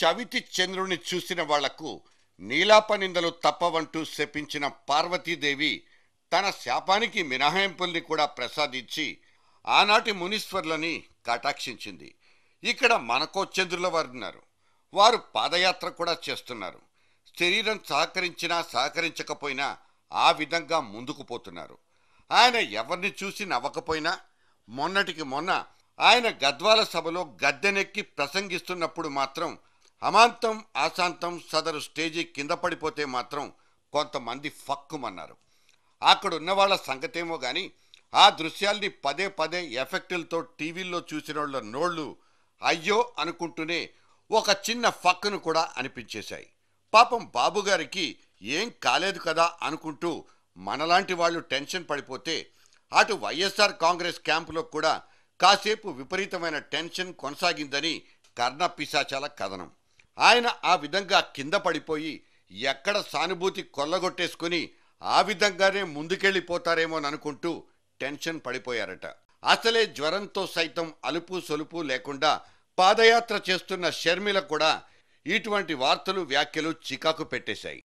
చవితి చంద్రుని చూసిన వాళ్లకు నీలాపనిందలు తప్పవంటూ శపించిన పార్వతీదేవి తన శాపానికి మినహాయింపుల్ని కూడా ప్రసాదించి ఆనాటి మునీశ్వర్లని కటాక్షించింది. ఇక్కడ మనకో చంద్రుల వారున్నారు. వారు పాదయాత్ర కూడా చేస్తున్నారు. శరీరం సహకరించినా సహకరించకపోయినా ఆ విధంగా ముందుకు పోతున్నారు. ఆయన ఎవరిని చూసి నవ్వకపోయినా మొన్నటికి మొన్న ఆయన గద్వాల సభలో గద్దెనెక్కి ప్రసంగిస్తున్నప్పుడు మాత్రం అమాంతం ఆశాంతం సదరు స్టేజీ కింద పడిపోతే మాత్రం కొంతమంది ఫక్కుమన్నారు. అక్కడున్న వాళ్ళ సంగతేమో గాని ఆ దృశ్యాల్ని పదే పదే ఎఫెక్టులతో టీవీల్లో చూసిన వాళ్ళ నోళ్లు అయ్యో అనుకుంటూనే ఒక చిన్న ఫక్కును కూడా అనిపించేశాయి. పాపం బాబుగారికి ఏం కాలేదు కదా అనుకుంటూ మనలాంటి వాళ్ళు టెన్షన్ పడిపోతే అటు వైఎస్ఆర్ కాంగ్రెస్ క్యాంపులో కూడా కాసేపు విపరీతమైన టెన్షన్ కొనసాగిందని కర్ణ పిశాచాల కథనం. ఆయన ఆ విధంగా కింద పడిపోయి ఎక్కడ సానుభూతి కొల్లగొట్టేసుకుని ఆ విధంగానే ముందుకెళ్ళిపోతారేమోననుకుంటూ టెన్షన్ పడిపోయారట. అసలే జ్వరంతో సైతం అలుపు సొలుపు లేకుండా పాదయాత్ర చేస్తున్న షర్మిల కూడా ఇటువంటి వార్తలు వ్యాఖ్యలు చికాకు పెట్టేశాయి.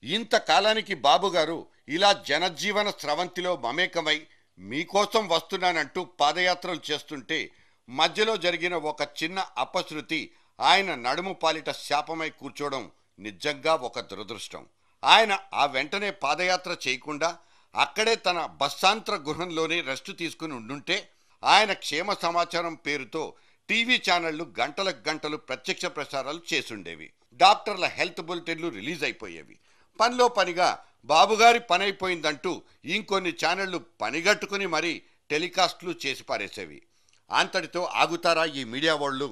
ఇంతకాలానికి బాబుగారు ఇలా జనజీవన స్రవంతిలో మమేకమై మీకోసం వస్తున్నానంటూ పాదయాత్రలు చేస్తుంటే మధ్యలో జరిగిన ఒక చిన్న అపశృతి ఆయన నడుము పాలిట శాపమై కూర్చోవడం నిజంగా ఒక దురదృష్టం. ఆయన ఆ వెంటనే పాదయాత్ర చేయకుండా అక్కడే తన బస్సాంతర గృహంలోనే రెస్ట్ తీసుకుని ఉండుంటే ఆయన క్షేమ సమాచారం పేరుతో టీవీ ఛానళ్లు గంటలకు గంటలు ప్రత్యక్ష ప్రసారాలు చేసుండేవి. డాక్టర్ల హెల్త్ బులెటిన్లు రిలీజ్ అయిపోయేవి. పనిలో పనిగా బాబుగారి పని అయిపోయిందంటూ ఇంకొన్ని ఛానళ్లు పనిగట్టుకుని మరీ టెలికాస్ట్లు చేసి పారేసేవి. అంతటితో ఆగుతారా ఈ మీడియా వాళ్ళు?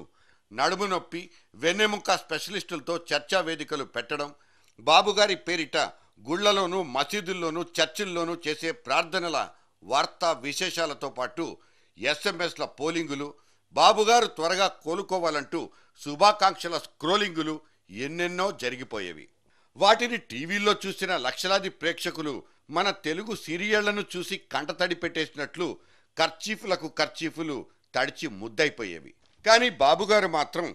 నడుము నొప్పి వెన్నెముక స్పెషలిస్టులతో చర్చా వేదికలు పెట్టడం, బాబుగారి పేరిట గుళ్లలోనూ మసీదుల్లోనూ చర్చిల్లోనూ చేసే ప్రార్థనల వార్తా విశేషాలతో పాటు ఎస్ఎంఎస్ల పోలింగులు, బాబుగారు త్వరగా కోలుకోవాలంటూ శుభాకాంక్షల స్క్రోలింగులు ఎన్నెన్నో జరిగిపోయేవి. వాటిని టీవీల్లో చూసిన లక్షలాది ప్రేక్షకులు మన తెలుగు సీరియళ్లను చూసి కంటతడి పెట్టేసినట్లు కర్చీఫులకు కర్చీఫులు తడిచి ముద్దయిపోయేవి. కానీ బాబుగారు మాత్రం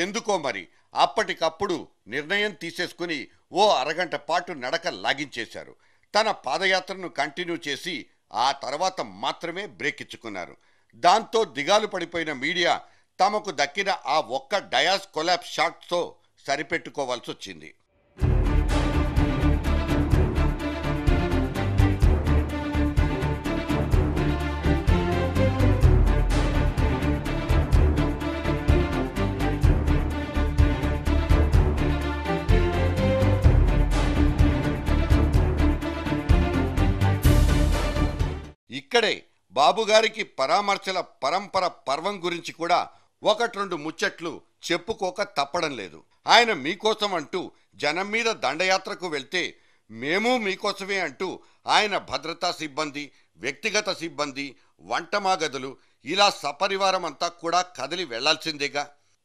ఎందుకో మరి అప్పటికప్పుడు నిర్ణయం తీసేసుకుని ఓ అరగంట పాటు నడక లాగించేశారు. తన పాదయాత్రను కంటిన్యూ చేసి ఆ తర్వాత మాత్రమే బ్రేక్ ఇచ్చుకున్నారు. దాంతో దిగాలు పడిపోయిన మీడియా తమకు దక్కిన ఆ ఒక్క డయాస్ కొలాప్స్ షాట్తో సరిపెట్టుకోవాల్సి వచ్చింది. ఇక్కడే బాబుగారికి పరామర్శల పరంపర పర్వం గురించి కూడా ఒకటి రెండు ముచ్చట్లు చెప్పుకోక తప్పడం లేదు. ఆయన మీకోసం అంటూ జనం మీద దండయాత్రకు వెళ్తే మేము మీకోసమే అంటూ ఆయన భద్రతా సిబ్బంది, వ్యక్తిగత సిబ్బంది, వంటమాగదులు ఇలా సపరివారం అంతా కూడా కదిలి వెళ్లాల్సిందేగా.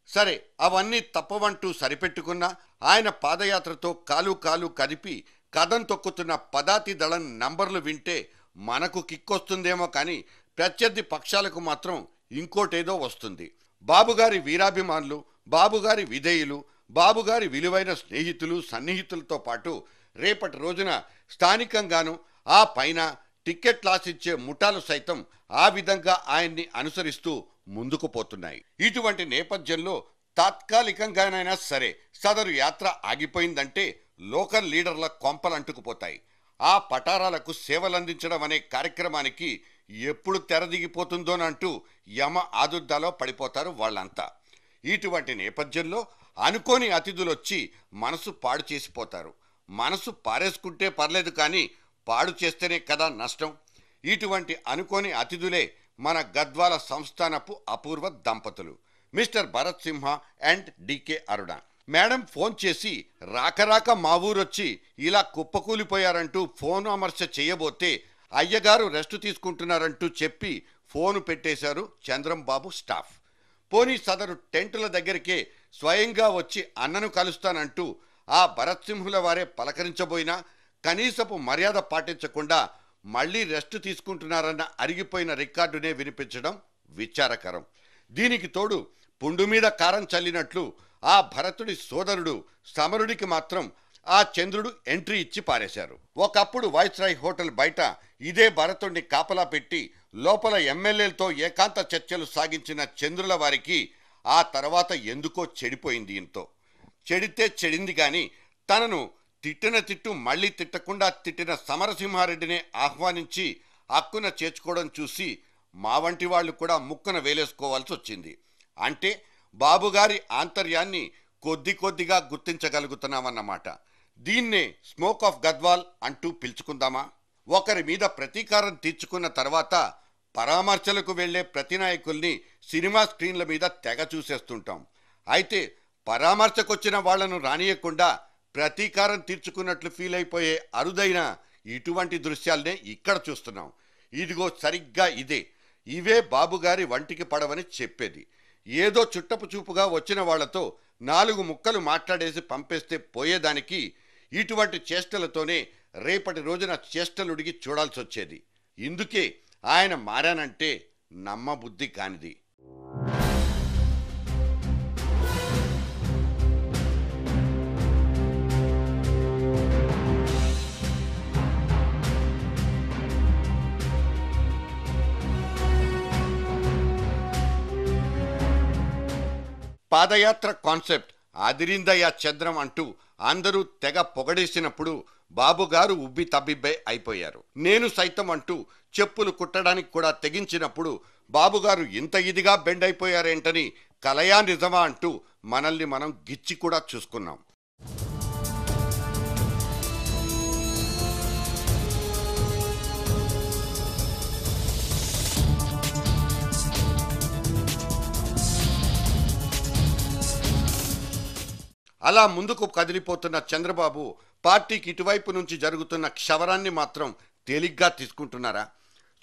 సరే, అవన్నీ తప్పవంటూ సరిపెట్టుకున్నా ఆయన పాదయాత్రతో కాలు కాలు కదిపి కదం తొక్కుతున్న పదాతి దళం నంబర్లు వింటే మనకు కిక్కొస్తుందేమో కానీ ప్రత్యర్థి పక్షాలకు మాత్రం ఇంకోటేదో వస్తుంది. బాబుగారి వీరాభిమానులు, బాబుగారి విధేయులు, బాబుగారి విలువైన స్నేహితులు సన్నిహితులతో పాటు రేపటి రోజున స్థానికంగాను ఆ పైన టికెట్ లాసిచ్చే ముఠాలు సైతం ఆ విధంగా ఆయన్ని అనుసరిస్తూ ముందుకు పోతున్నాయి. ఇటువంటి నేపథ్యంలో తాత్కాలికంగానైనా సరే సదరు యాత్ర ఆగిపోయిందంటే లోకల్ లీడర్ల కొంపలంటుకుపోతాయి. ఆ పటారాలకు సేవలందించడం అనే కార్యక్రమానికి ఎప్పుడు తెరదిగిపోతుందోనంటూ యమ ఆదుర్దాలో పడిపోతారు వాళ్ళంతా. ఇటువంటి నేపథ్యంలో అనుకోని అతిథులొచ్చి మనసు పాడు చేసిపోతారు. మనసు పారేసుకుంటే పర్లేదు కానీ పాడు చేస్తేనే కదా నష్టం. ఇటువంటి అనుకోని అతిథులే మన గద్వాల సంస్థానపు అపూర్వ దంపతులు mister Bharat Simha and DK Aruna. Madam phone చేసి రాకరాక మా ఊరొచ్చి ఇలా కుప్పకూలిపోయారంటూ ఫోన్ అమర్శ చేయబోతే అయ్యగారు రెస్ట్ తీసుకుంటున్నారంటూ చెప్పి ఫోను పెట్టేశారు చంద్రంబాబు స్టాఫ్. పోనీ సదరు టెంటుల దగ్గరికే స్వయంగా వచ్చి అన్నను కలుస్తానంటూ ఆ భరత్సింహుల వారే పలకరించబోయినా కనీసపు మర్యాద పాటించకుండా మళ్ళీ రెస్ట్ తీసుకుంటున్నారన్న అరిగిపోయిన రికార్డునే వినిపించడం విచారకరం. దీనికి తోడు పుండు మీద కారం చల్లినట్లు ఆ భరతుడి సోదరుడు సమరుడికి మాత్రం ఆ చంద్రుడు ఎంట్రీ ఇచ్చి పారేశారు. ఒకప్పుడు వాయిస్రాయ్ హోటల్ బయట ఇదే భరతుడిని కాపలా పెట్టి లోపల ఎమ్మెల్యేలతో ఏకాంత చర్చలు సాగించిన చంద్రుల వారికి ఆ తర్వాత ఎందుకో చెడిపోయింది. ఇంతో చెడితే చెడింది గాని తనను తిట్టిన తిట్టు మళ్ళీ తిట్టకుండా తిట్టిన సమరసింహారెడ్డిని ఆహ్వానించి హక్కున చేర్చుకోవడం చూసి మా వంటి వాళ్ళు కూడా ముక్కన వేలేసుకోవాల్సి వచ్చింది. అంటే బాబుగారి ఆంతర్యాన్ని కొద్ది కొద్దిగా గుర్తించగలుగుతున్నామన్నమాట. దీన్నే స్మోక్ ఆఫ్ గద్వాల్ అంటూ పిలుచుకుందామా? ఒకరి మీద ప్రతీకారం తీర్చుకున్న తర్వాత పరామర్శలకు వెళ్లే ప్రతి నాయకుల్ని సినిమా స్క్రీన్ల మీద తెగ చూసేస్తుంటాం. అయితే పరామర్శకొచ్చిన వాళ్లను రానియకుండా ప్రతీకారం తీర్చుకున్నట్లు ఫీల్ అయిపోయే అరుదైన ఇటువంటి దృశ్యాలనే ఇక్కడ చూస్తున్నాం. ఇదిగో సరిగ్గా ఇవే బాబుగారి వంటికి పడవని చెప్పేది. ఏదో చుట్టపు చూపుగా వచ్చిన వాళ్లతో 4 ముక్కలు మాట్లాడేసి పంపేస్తే పోయేదానికి ఇటువంటి చేష్టలతోనే రేపటి రోజున చేష్టలుడిగి చూడాల్సి వచ్చేది. ఇందుకే ఆయన మారానంటే నమ్మబుద్ధి కానిది. పాదయాత్ర కాన్సెప్ట్ అదిరిందయ్యా చంద్రం అంటూ అందరూ తెగ పొగడేసినప్పుడు బాబుగారు ఉబ్బి తబ్బిబ్బై అయిపోయారు. నేను సైతం అంటూ చెప్పులు కుట్టడానికి కూడా తెగించినప్పుడు బాబుగారు ఇంత ఇదిగా బెండ్ అయిపోయారేంటని కలయా నిజమా అంటూ మనల్ని మనం గిచ్చి కూడా చూసుకున్నాం. అలా ముందుకు కదిలిపోతున్న చంద్రబాబు పార్టీకి ఇటువైపు నుంచి జరుగుతున్న క్షవరాన్ని మాత్రం తేలిగ్గా తీసుకుంటున్నారా?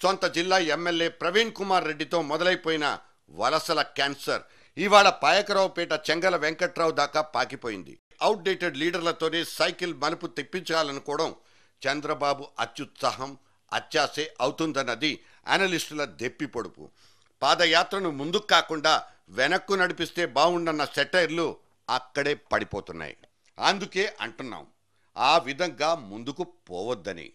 సొంత జిల్లా ఎమ్మెల్యే ప్రవీణ్ కుమార్ రెడ్డితో మొదలైపోయిన వలసల క్యాన్సర్ ఇవాళ పాయకరావుపేట చెంగల వెంకట్రావు దాకా పాకిపోయింది. అవుట్డేటెడ్ లీడర్లతోనే సైకిల్ మలుపు తెప్పించాలనుకోవడం చంద్రబాబు అత్యుత్సాహం, అత్యాసే అవుతుందన్నది అనలిస్టుల దెప్పి పొడుపు. పాదయాత్రను ముందుకు కాకుండా వెనక్కు నడిపిస్తే బాగుండన్న సెటైర్లు అక్కడే పడిపోతున్నాయి. అందుకే అంటున్నాం, ఆ విధంగా ముందుకు పోవద్దని.